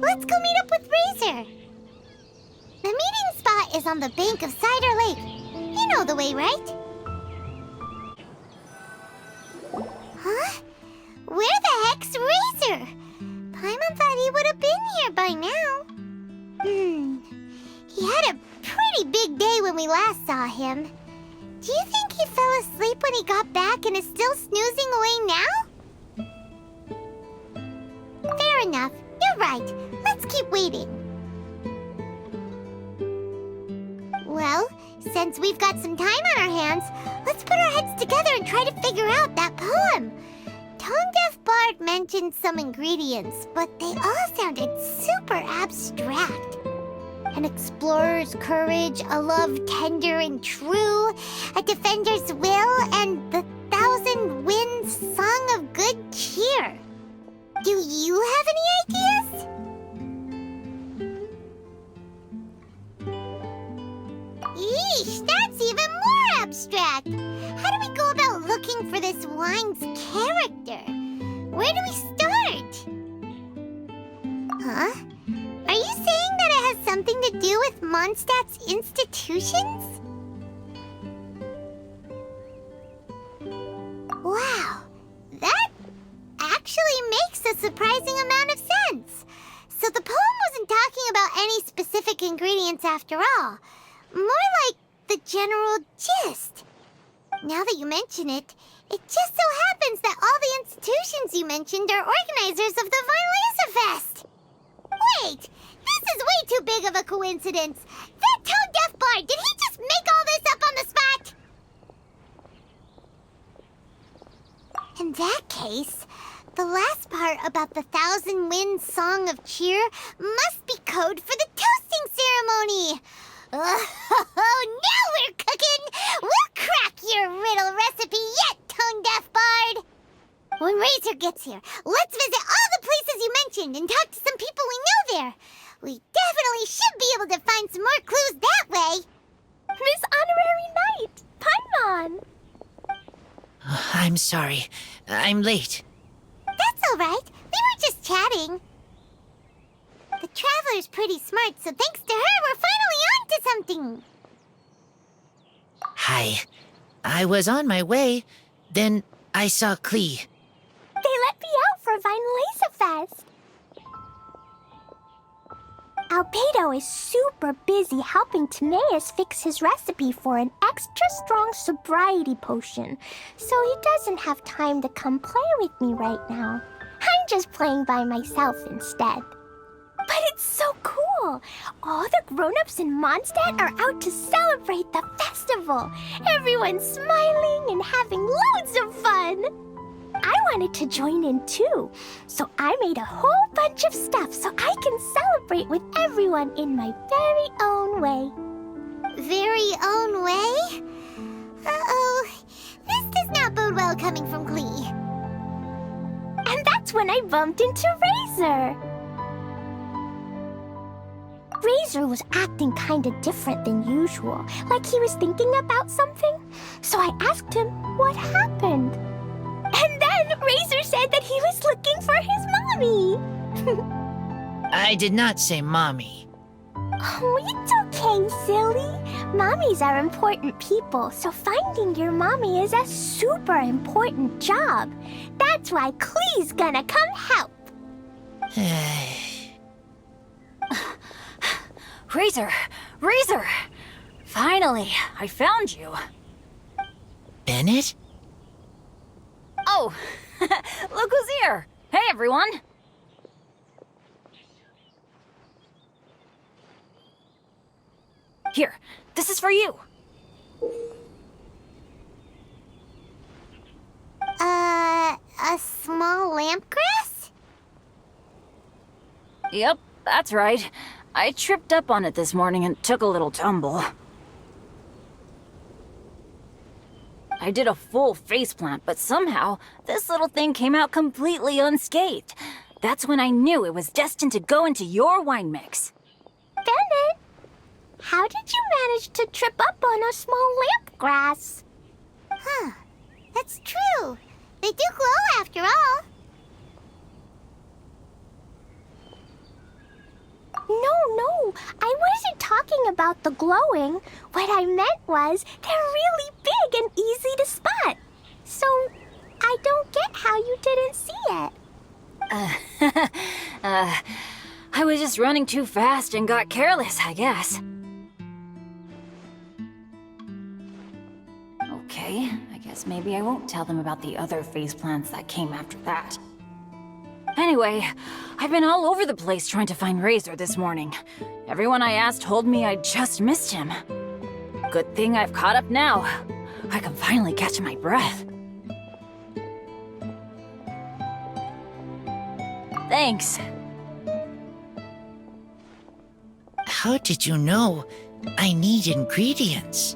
Let's go meet up with Razor. The meeting spot is on the bank of Cider Lake. You know the way, right? Huh? Where the heck's Razor? Paimon thought he would have been here by now. He had a pretty big day when we last saw him. Do you think he fell asleep when he got back and is still snoozing away now? Fair enough. You're right. Let's keep waiting. Well, since we've got some time on our hands, let's put our heads together and try to figure out that poem. Tone-deaf Bard mentioned some ingredients, but they all sounded super abstract. An explorer's courage, a love tender and true, a defender's will, and the thousand winds song of good cheer. Do you have any ideas? Yeesh, that's even more abstract. How do we go about looking for this wine's character? Where do we start? Huh? Are you saying that it has something to do with Mondstadt's institutions? Wow, that actually makes a surprising amount of sense. So the poem wasn't talking about any specific ingredients after all. More like the general gist. Now that you mention it, it just so happens that all the institutions you mentioned are organizers of the Weinlesefest. Wait, this is way too big of a coincidence. That tone-deaf bard, did he just make all this up on the spot? In that case, the last part about the Thousand Winds Song of Cheer must be code for the toasting ceremony. Oh, now we're cooking! We'll crack your riddle recipe yet, tone-deaf bard! When Razor gets here, let's visit all the places you mentioned and talk to some people we know there. We definitely should be able to find some more clues that way. Miss Honorary Knight, Paimon! I'm sorry. I'm late. That's all right. We were just chatting. The Traveler's pretty smart, so thanks to her, we're finally on to something. Hi. I was on my way. Then I saw Klee. They let me out for Weinlesefest. Albedo is super busy helping Timaeus fix his recipe for an extra strong sobriety potion, so he doesn't have time to come play with me right now. I'm just playing by myself instead. But it's so cool! All the grown-ups in Mondstadt are out to celebrate the festival. Everyone's smiling and having loads of fun. I wanted to join in too, so I made a whole bunch of stuff so I can celebrate with everyone in my very own way. Very own way? Uh-oh. This does not bode well coming from Klee. And that's when I bumped into Razor. Razor was acting kinda different than usual, like he was thinking about something. So I asked him what happened. And then Razor said that he was looking for his mommy. I did not say mommy. Oh, it's okay, silly. Mommies are important people, so finding your mommy is a super important job. That's why Klee's gonna come help. Razor! Razor! Finally, I found you. Bennett? Oh, look who's here! Hey, everyone! Here, this is for you. A small lampgrass? Yep, that's right. I tripped up on it this morning and took a little tumble. I did a full faceplant, but somehow, this little thing came out completely unscathed. That's when I knew it was destined to go into your wine mix. Bennett, how did you manage to trip up on a small lampgrass? Huh. That's true. They do glow after all. No, I wasn't talking about the glowing. What I meant was they're really big and easy to spot. So I don't get how you didn't see it. I was just running too fast and got careless, I guess. Okay, I guess maybe I won't tell them about the other phase plants that came after that. Anyway, I've been all over the place trying to find Razor this morning. Everyone I asked told me I just missed him. Good thing I've caught up now. I can finally catch my breath. Thanks. How did you know I need ingredients?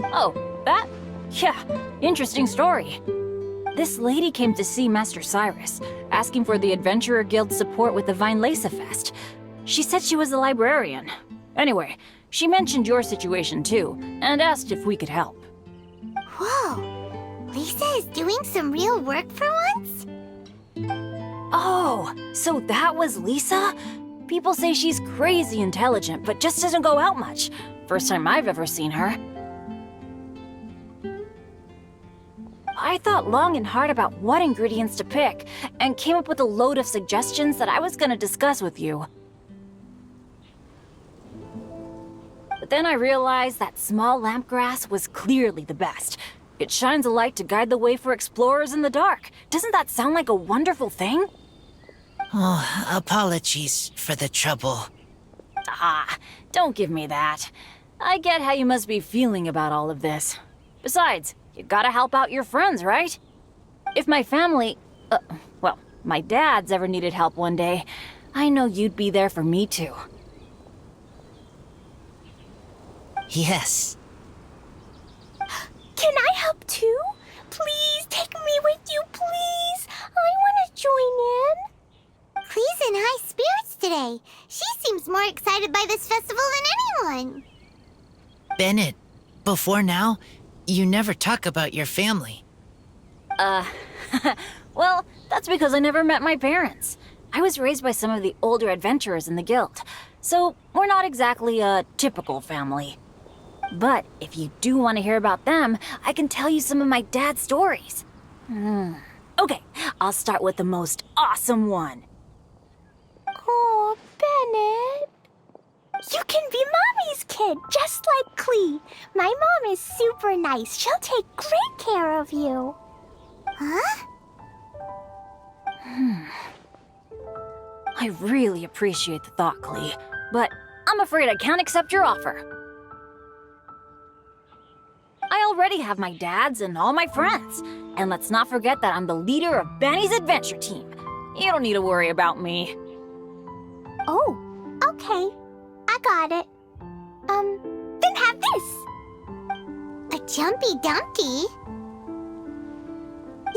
Oh, that? Yeah, interesting story. This lady came to see Master Cyrus, asking for the Adventurer Guild's support with the Weinlesefest. She said she was a librarian. Anyway, she mentioned your situation too, and asked if we could help. Whoa, Lisa is doing some real work for once? Oh, so that was Lisa? People say she's crazy intelligent, but just doesn't go out much. First time I've ever seen her. I thought long and hard about what ingredients to pick, and came up with a load of suggestions that I was gonna discuss with you. But then I realized that small lampgrass was clearly the best. It shines a light to guide the way for explorers in the dark. Doesn't that sound like a wonderful thing? Oh, apologies for the trouble. Ah, don't give me that. I get how you must be feeling about all of this. Besides, you gotta help out your friends, right? If my family, well, my dad's ever needed help one day, I know you'd be there for me too. Yes. Can I help too? Please take me with you, please. I want to join in. Clee's in high spirits today. She seems more excited by this festival than anyone. Bennett, before now, you never talk about your family. Well, that's because I never met my parents. I was raised by some of the older adventurers in the guild, so we're not exactly a typical family. But if you do want to hear about them, I can tell you some of my dad's stories. Okay, I'll start with the most awesome one. Oh, Bennett. You can be Mommy's kid, just like Clee. My mom is super nice. She'll take great care of you. Huh? I really appreciate the thought, Clee, but I'm afraid I can't accept your offer. I already have my dad's and all my friends. And let's not forget that I'm the leader of Benny's adventure team. You don't need to worry about me. Oh, okay. I got it. Then have this. A Jumpy Dumpty?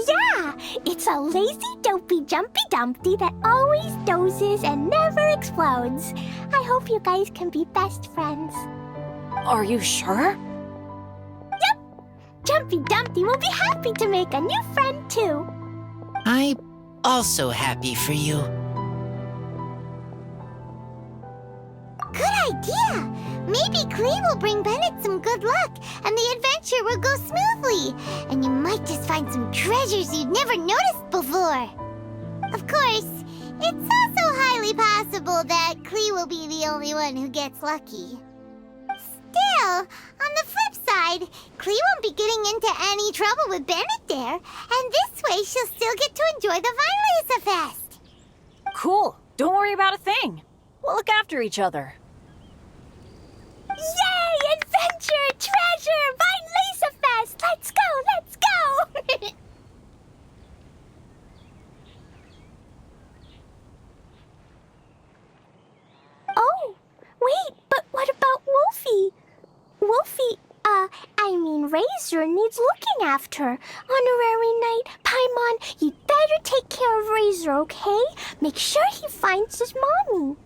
Yeah, it's a lazy, dopey, jumpy dumpty that always dozes and never explodes. I hope you guys can be best friends. Are you sure? Jumpy Dumpty will be happy to make a new friend, too. I'm also happy for you. Good idea! Maybe Clee will bring Bennett some good luck, and the adventure will go smoothly. And you might just find some treasures you'd never noticed before. Of course, it's also highly possible that Clee will be the only one who gets lucky. Still, on the flip side, Clee won't be getting into any trouble with Bennett there, and this way she'll still get to enjoy the Weinlesefest. Cool. Don't worry about a thing. We'll look after each other. Yay! Adventure! Treasure! Weinlesefest! Let's go! Let's go! Oh, wait, but what about Wolfie? Wolfie, Razor needs looking after. Honorary Knight, Paimon, you'd better take care of Razor, okay? Make sure he finds his mommy.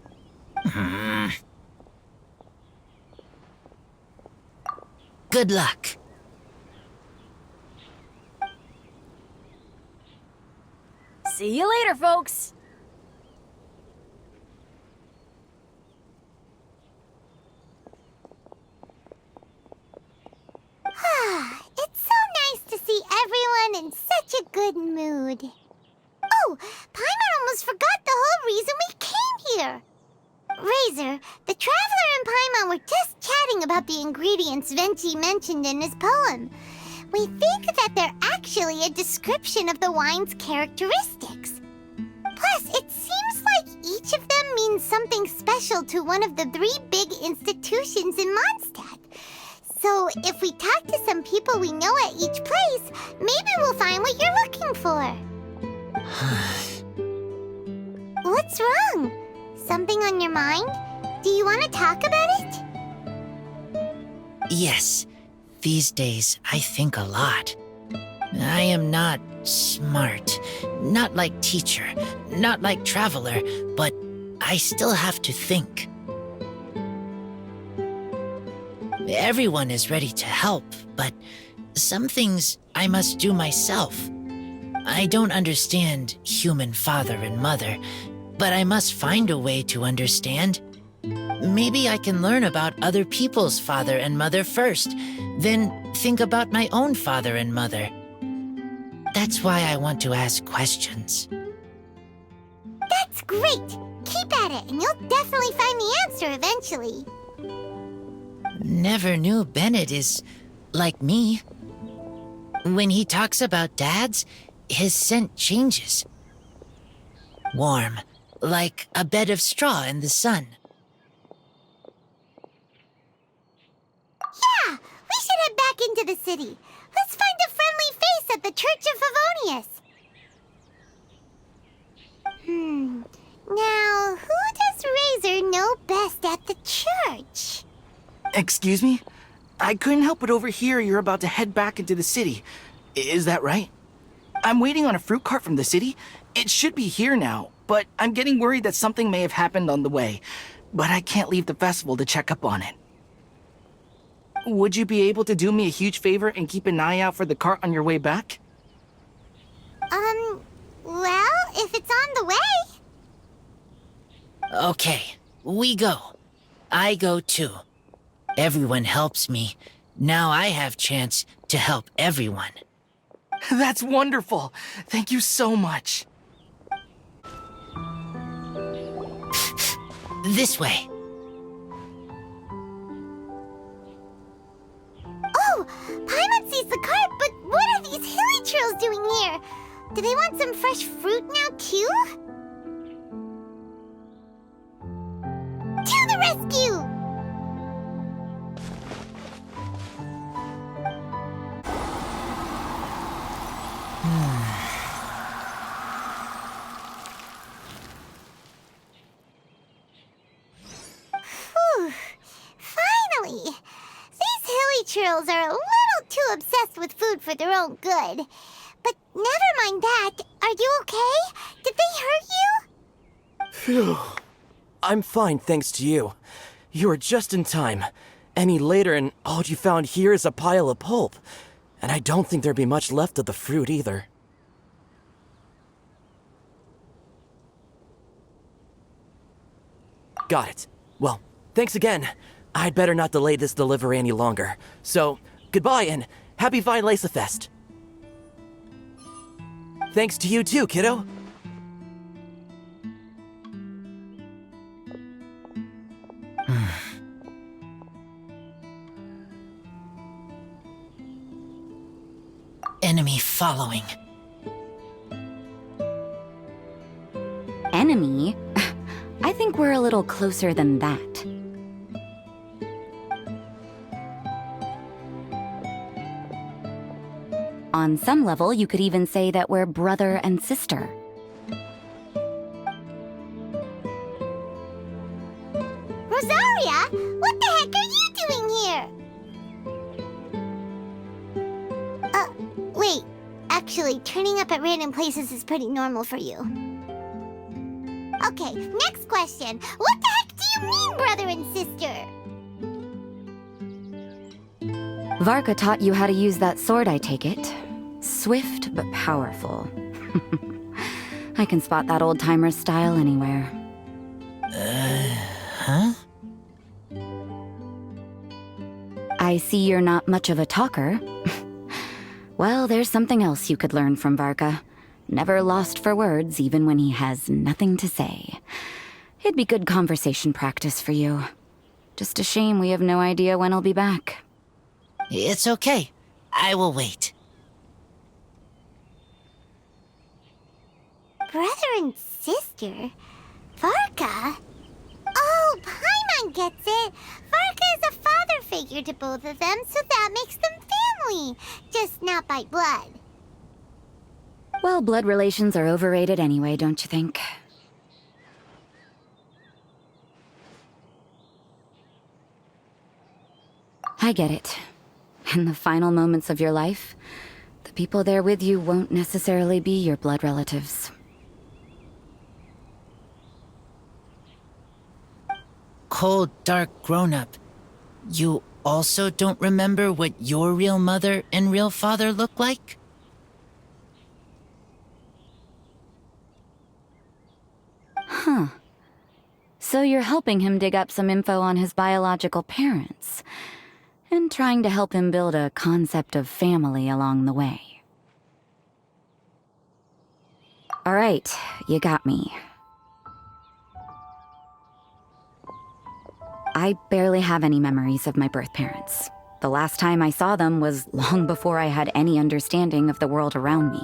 Good luck. See you later, folks. good mood. Oh, Paimon almost forgot the whole reason we came here. Razor, the Traveler and Paimon were just chatting about the ingredients Venti mentioned in his poem. We think that they're actually a description of the wine's characteristics. Plus, it seems like each of them means something special to one of the 3 big institutions in Mondstadt. So, if we talk to some people we know at each place, maybe we'll find what you're looking for. What's wrong? Something on your mind? Do you want to talk about it? Yes, these days I think a lot. I am not smart, not like teacher, not like traveler, but I still have to think. Everyone is ready to help, but some things I must do myself. I don't understand human father and mother, but I must find a way to understand. Maybe I can learn about other people's father and mother first, then think about my own father and mother. That's why I want to ask questions. That's great! Keep at it, and you'll definitely find the answer eventually. Never knew Bennett is like me. When he talks about dads, his scent changes. Warm, like a bed of straw in the sun. Yeah, we should head back into the city. Let's find a friendly face at the Church of Favonius. Now, who does Razor know best at the church? Excuse me? I couldn't help but overhear you're about to head back into the city. Is that right? I'm waiting on a fruit cart from the city. It should be here now, but I'm getting worried that something may have happened on the way. But I can't leave the festival to check up on it. Would you be able to do me a huge favor and keep an eye out for the cart on your way back? Well, if it's on the way. Okay, we go. I go too. Everyone helps me. Now I have chance to help everyone. That's wonderful. Thank you so much. This way. Oh, Paimon sees the cart, but what are these hilly trails doing here? Do they want some fresh fruit now, too? To the rescue! Whew. Finally! These hilly trails are a little too obsessed with food for their own good. But never mind that. Are you okay? Did they hurt you? Phew. I'm fine, thanks to you. You were just in time. Any later and all you found here is a pile of pulp. And I don't think there'd be much left of the fruit either. Got it. Well, thanks again. I'd better not delay this delivery any longer. So, goodbye and happy Weinlesefest. Thanks to you too, kiddo. Enemy following. Enemy? I think we're a little closer than that. On some level, you could even say that we're brother and sister. Rosaria, what the heck are you doing here? Wait. Actually, turning up at random places is pretty normal for you. Okay, next question. What the heck do you mean, brother and sister? Varka taught you how to use that sword, I take it. Swift but powerful. I can spot that old-timer's style anywhere. Huh? I see you're not much of a talker. Well, there's something else you could learn from Varka. Never lost for words, even when he has nothing to say. It'd be good conversation practice for you. Just a shame we have no idea when he'll be back. It's okay. I will wait. Brother and sister? Varka? Oh, Paimon gets it. Varka is a father figure to both of them, so that makes them family. Just not by blood. Well, blood relations are overrated anyway, don't you think? I get it. In the final moments of your life, the people there with you won't necessarily be your blood relatives. Cold, dark grown-up. You also don't remember what your real mother and real father look like? Huh. So you're helping him dig up some info on his biological parents, and trying to help him build a concept of family along the way. All right, you got me. I barely have any memories of my birth parents. The last time I saw them was long before I had any understanding of the world around me.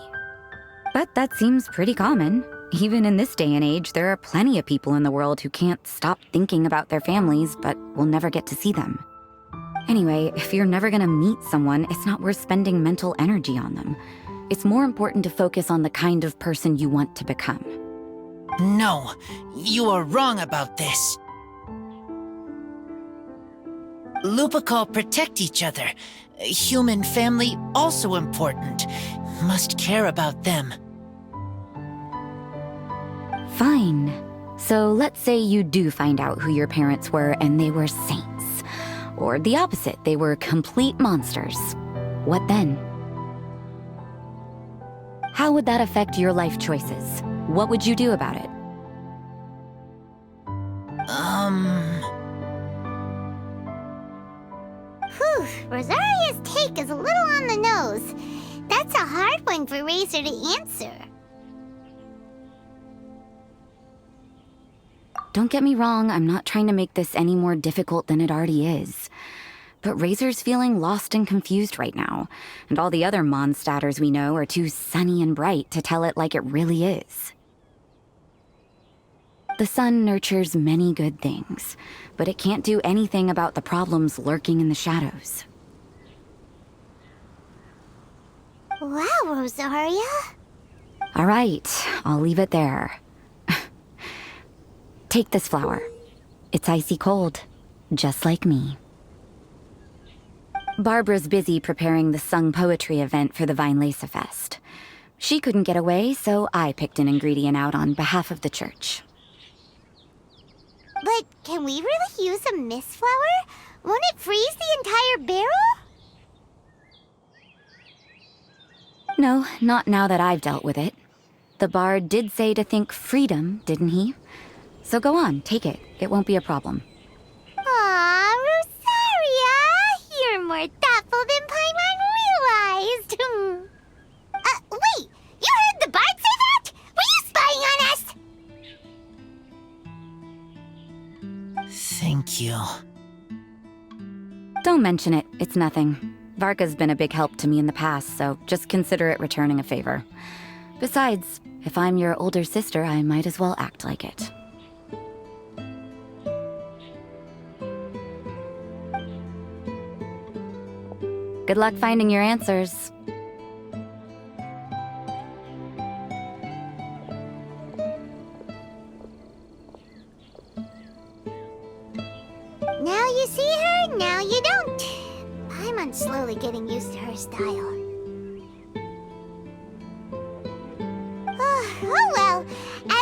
But that seems pretty common. Even in this day and age, there are plenty of people in the world who can't stop thinking about their families, but will never get to see them. Anyway, if you're never gonna meet someone, it's not worth spending mental energy on them. It's more important to focus on the kind of person you want to become. No, you are wrong about this. Lupacol protect each other. Human family also important. Must care about them. Fine. So let's say you do find out who your parents were and they were saints. Or the opposite, they were complete monsters. What then? How would that affect your life choices? What would you do about it? Whew, Rosaria's take is a little on the nose. That's a hard one for Razor to answer. Don't get me wrong, I'm not trying to make this any more difficult than it already is. But Razor's feeling lost and confused right now, and all the other Mondstadters we know are too sunny and bright to tell it like it really is. The sun nurtures many good things, but it can't do anything about the problems lurking in the shadows. Wow, Rosaria. All right, I'll leave it there. Take this flower. It's icy cold, just like me. Barbara's busy preparing the sung poetry event for the Weinlesefest. She couldn't get away, so I picked an ingredient out on behalf of the church. But can we really use a mist flower? Won't it freeze the entire barrel? No, not now that I've dealt with it. The bard did say to think freedom, didn't he? So go on, take it. It won't be a problem. Aw, Rosaria! You're more thoughtful than Paimon realized. Wait! You heard the bard say that? Were you spying on us? Thank you. Don't mention it. It's nothing. Varka's been a big help to me in the past, so just consider it returning a favor. Besides, if I'm your older sister, I might as well act like it. Good luck finding your answers. Now you see her, now you don't. Paimon's slowly getting used to her style. Oh well,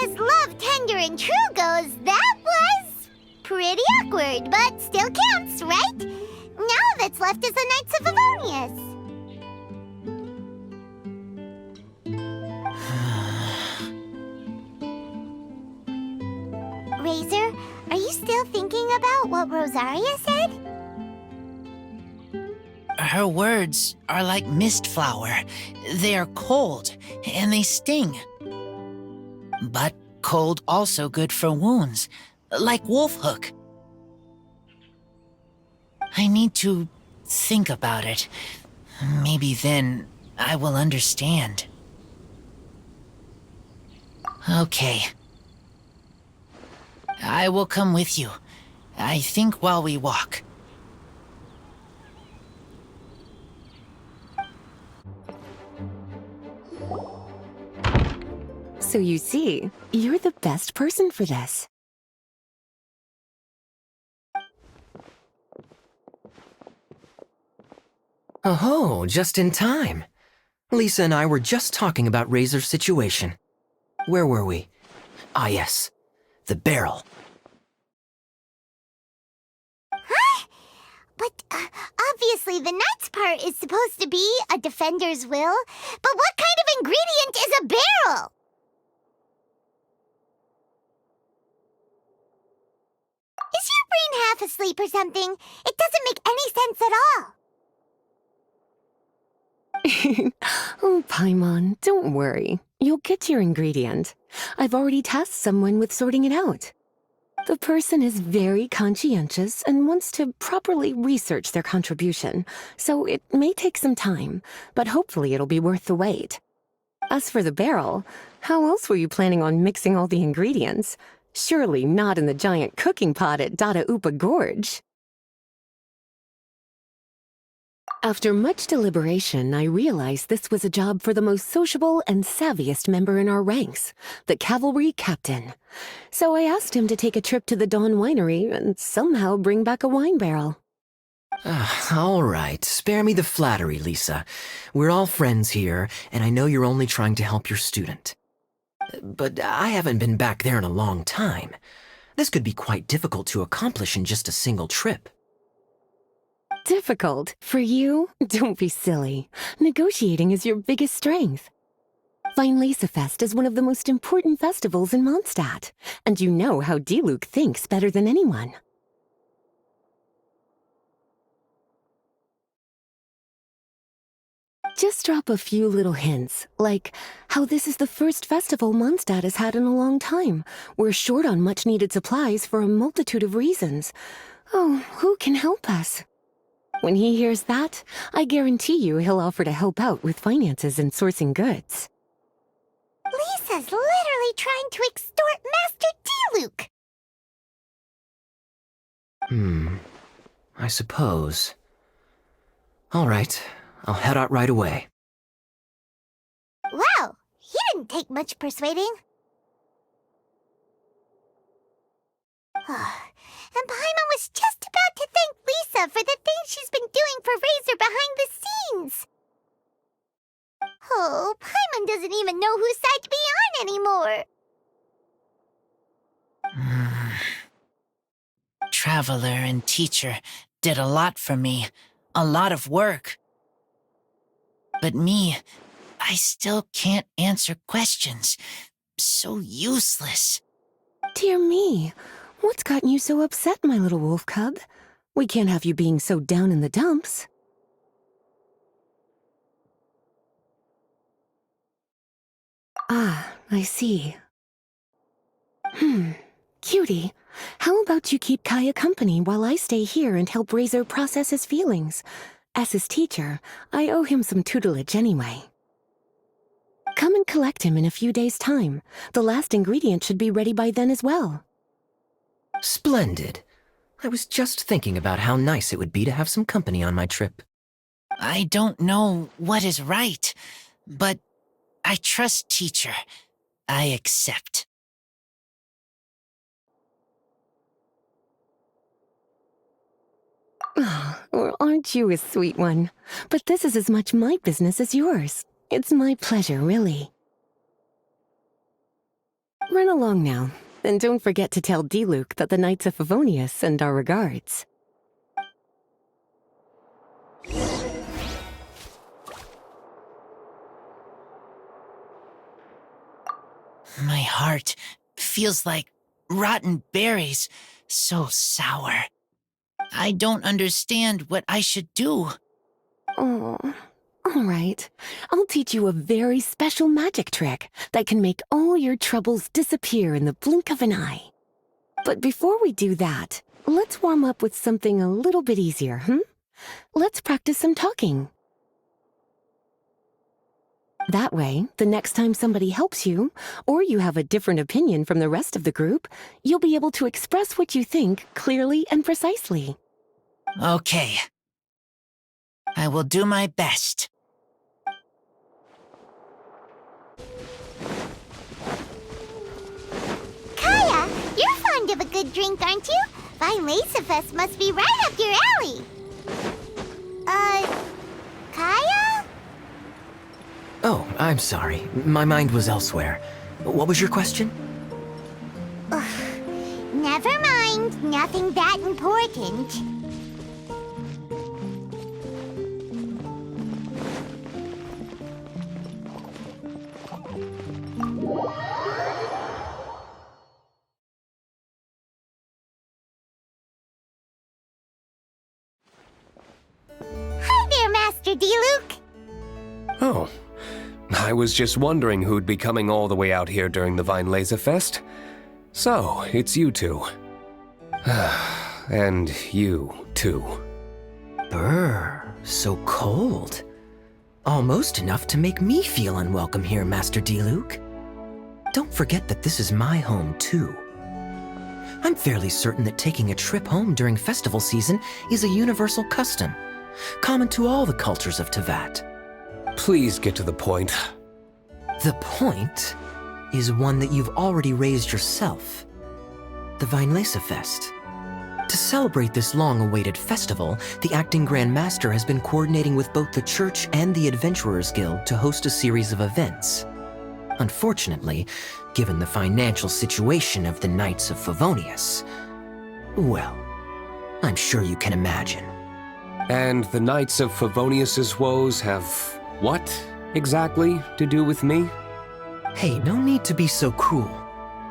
as love, tender, and true goes, that was pretty awkward, but still counts, right? Now that's left is the Knights of Favonius. Razor, are you still thinking about what Rosaria said? Her words are like mist flower. They are cold, and they sting. But cold also good for wounds, like wolf hook. I need to think about it. Maybe then I will understand. Okay. I will come with you. I think while we walk. So you see, you're the best person for this. Oh, just in time. Lisa and I were just talking about Razor's situation. Where were we? Ah, yes. The barrel. Huh? But obviously the nuts part is supposed to be a defender's will. But what kind of ingredient is a barrel? Is your brain half asleep or something? It doesn't make any sense at all. Oh, Paimon, don't worry. You'll get your ingredient. I've already tasked someone with sorting it out. The person is very conscientious and wants to properly research their contribution, so it may take some time, but hopefully it'll be worth the wait. As for the barrel, how else were you planning on mixing all the ingredients? Surely not in the giant cooking pot at Dada Upa Gorge. After much deliberation, I realized this was a job for the most sociable and savviest member in our ranks, the cavalry captain. So I asked him to take a trip to the Dawn Winery and somehow bring back a wine barrel. All right, spare me the flattery, Lisa. We're all friends here, and I know you're only trying to help your student. But I haven't been back there in a long time. This could be quite difficult to accomplish in just a single trip. Difficult? For you? Don't be silly. Negotiating is your biggest strength. Weinlesefest is one of the most important festivals in Mondstadt, and you know how Diluc thinks better than anyone. Just drop a few little hints, like how this is the first festival Mondstadt has had in a long time. We're short on much-needed supplies for a multitude of reasons. Oh, who can help us? When he hears that, I guarantee you he'll offer to help out with finances and sourcing goods. Lisa's literally trying to extort Master Diluc. I suppose. All right, I'll head out right away. Wow, he didn't take much persuading. And Paimon was just about to thank Lisa for the things she's been doing for Razor behind the scenes. Oh, Paimon doesn't even know whose side to be on anymore. Traveler and teacher did a lot for me, a lot of work. But me, I still can't answer questions. So useless. Dear me, what's gotten you so upset, my little wolf cub? We can't have you being so down in the dumps. Ah, I see. Cutie, how about you keep Kaya company while I stay here and help Razor process his feelings? As his teacher, I owe him some tutelage anyway. Come and collect him in a few days' time. The last ingredient should be ready by then as well. Splendid. I was just thinking about how nice it would be to have some company on my trip. I don't know what is right, but I trust teacher. I accept. Well, aren't you a sweet one? But this is as much my business as yours. It's my pleasure, really. Run along now, and don't forget to tell Diluc that the Knights of Favonius send our regards. My heart feels like rotten berries, so sour. I don't understand what I should do. Oh, all right. I'll teach you a very special magic trick that can make all your troubles disappear in the blink of an eye. But before we do that, let's warm up with something a little bit easier, Let's practice some talking. That way, the next time somebody helps you, or you have a different opinion from the rest of the group, you'll be able to express what you think clearly and precisely. Okay. I will do my best. Kaya, you're fond of a good drink, aren't you? Weinlesefest must be right up your alley. Kaya? Oh, I'm sorry. My mind was elsewhere. What was your question? Never mind. Nothing that important. Hi there, Master D-Luke. Oh, I was just wondering who'd be coming all the way out here during the Weinlesefest. So, it's you two. And you, too. Brr, so cold. Almost enough to make me feel unwelcome here, Master D-Luke. Don't forget that this is my home, too. I'm fairly certain that taking a trip home during festival season is a universal custom, common to all the cultures of Teyvat. Please get to the point. The point is one that you've already raised yourself. The Weinlesefest. To celebrate this long-awaited festival, the Acting Grand Master has been coordinating with both the Church and the Adventurers Guild to host a series of events. Unfortunately, given the financial situation of the Knights of Favonius, well, I'm sure you can imagine. And the Knights of Favonius's woes have what, exactly, to do with me? Hey, no need to be so cruel.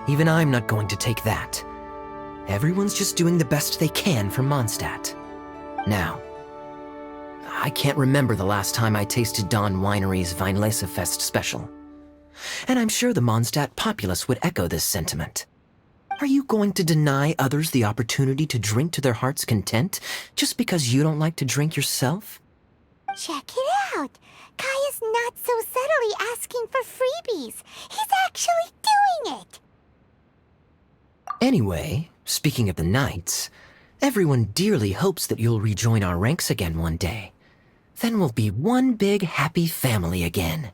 Even I'm not going to take that. Everyone's just doing the best they can for Mondstadt. Now, I can't remember the last time I tasted Dawn Winery's Weinlesefest special. And I'm sure the Mondstadt populace would echo this sentiment. Are you going to deny others the opportunity to drink to their heart's content just because you don't like to drink yourself? Check it out. Kaya's not so subtly asking for freebies. He's actually doing it. Anyway, speaking of the Knights, everyone dearly hopes that you'll rejoin our ranks again one day. Then we'll be one big happy family again.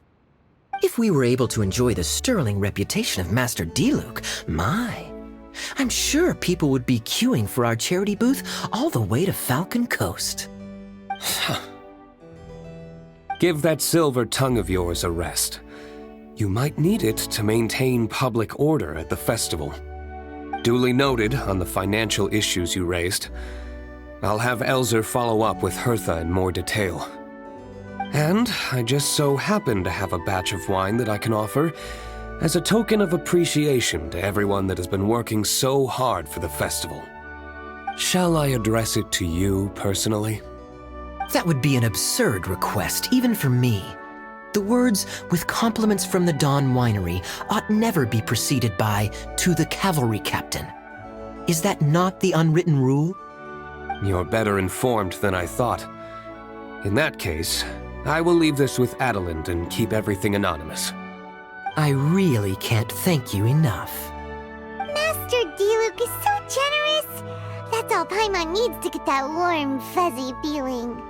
If we were able to enjoy the sterling reputation of Master D-Luke, I'm sure people would be queuing for our charity booth all the way to Falcon Coast. Give that silver tongue of yours a rest. You might need it to maintain public order at the festival. Duly noted on the financial issues you raised. I'll have Elzer follow up with Hertha in more detail. And I just so happen to have a batch of wine that I can offer as a token of appreciation to everyone that has been working so hard for the festival. Shall I address it to you personally? That would be an absurd request, even for me. The words, "with compliments from the Dawn Winery," ought never be preceded by, "to the cavalry captain." Is that not the unwritten rule? You're better informed than I thought. In that case, I will leave this with Adelind and keep everything anonymous. I really can't thank you enough. Master D-Luke is so generous. That's all Paimon needs to get that warm, fuzzy feeling.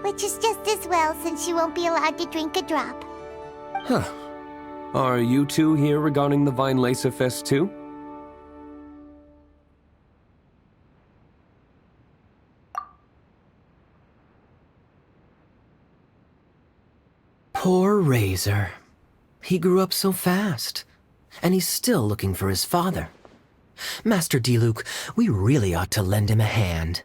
Which is just as well, since she won't be allowed to drink a drop. Huh. Are you two here regarding the Weinlesefest too? Poor Razor. He grew up so fast, and he's still looking for his father. Master D-Luke, we really ought to lend him a hand.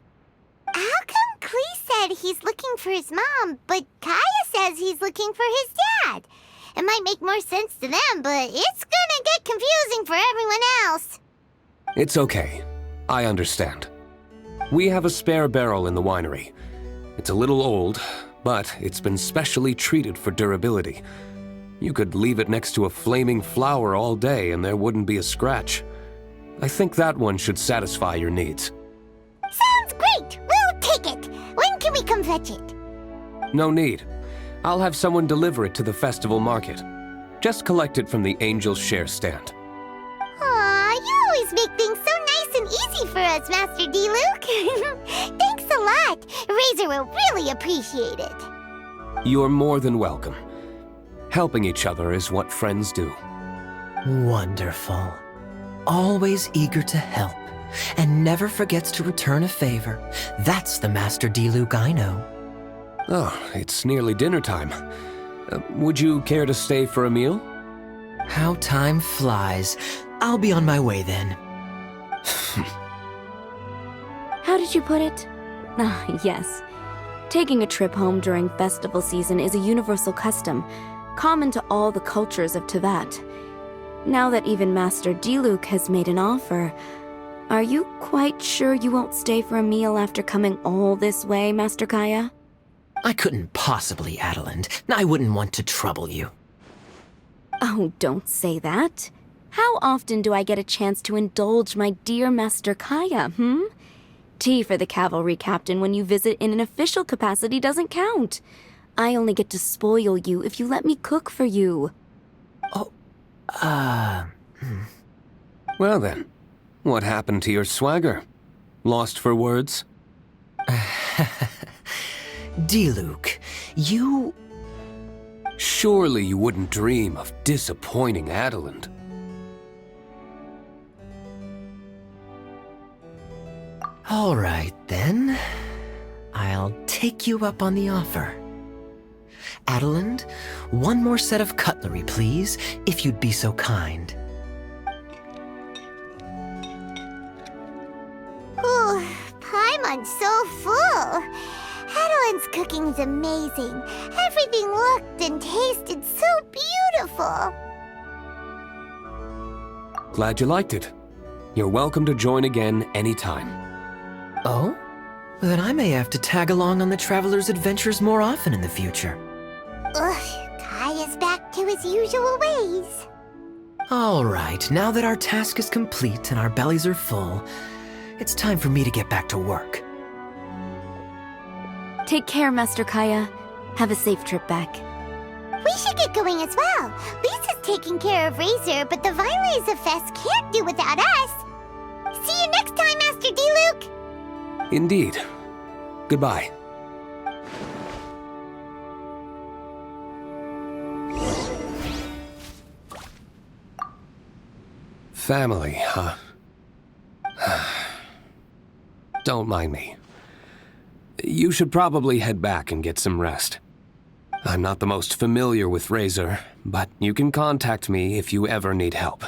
How come Klee said he's looking for his mom, but Kaya says he's looking for his dad? It might make more sense to them, but it's gonna get confusing for everyone else. It's okay. I understand. We have a spare barrel in the winery. It's a little old, but it's been specially treated for durability. You could leave it next to a flaming flower all day and there wouldn't be a scratch. I think that one should satisfy your needs. Sounds great! We'll take it! When can we come fetch it? No need. I'll have someone deliver it to the festival market. Just collect it from the Angel's Share stand. Aw, you always make things so nice and easy for us, Master D-Luke. Thanks a lot. Razor will really appreciate it. You're more than welcome. Helping each other is what friends do. Wonderful. Always eager to help, and never forgets to return a favor. That's the Master D-Luke I know. Oh, it's nearly dinner time. Would you care to stay for a meal? How time flies. I'll be on my way then. How did you put it? Ah, yes. Taking a trip home during festival season is a universal custom, common to all the cultures of Teyvat. Now that even Master D-Luke has made an offer, are you quite sure you won't stay for a meal after coming all this way, Master Kaya? I couldn't possibly, Adeland. I wouldn't want to trouble you. Oh, don't say that. How often do I get a chance to indulge my dear Master Kaya, Tea for the cavalry captain when you visit in an official capacity doesn't count. I only get to spoil you if you let me cook for you. Well then, what happened to your swagger? Lost for words? D-Luke, you... Surely you wouldn't dream of disappointing Adeland. All right, then. I'll take you up on the offer. Adeland, one more set of cutlery, please, if you'd be so kind. Ooh, Paimon's so full. Adeline's cooking's amazing. Everything looked and tasted so beautiful. Glad you liked it. You're welcome to join again anytime. Oh? Then I may have to tag along on the Traveler's adventures more often in the future. Ugh, Kaya's back to his usual ways. All right, now that our task is complete and our bellies are full, it's time for me to get back to work. Take care, Master Kaya. Have a safe trip back. We should get going as well. Lisa's taking care of Razor, but the Weinlesefest can't do without us. See you next time, Master D-Luke. Indeed. Goodbye. Family, huh? Don't mind me. You should probably head back and get some rest. I'm not the most familiar with Razor, but you can contact me if you ever need help.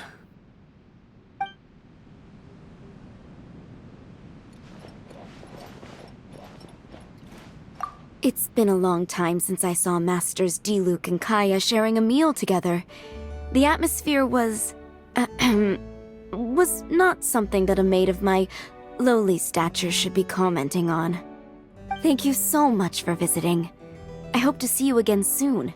It's been a long time since I saw Masters D-Luke and Kaya sharing a meal together. The atmosphere was not something that a maid of my lowly stature should be commenting on. Thank you so much for visiting. I hope to see you again soon.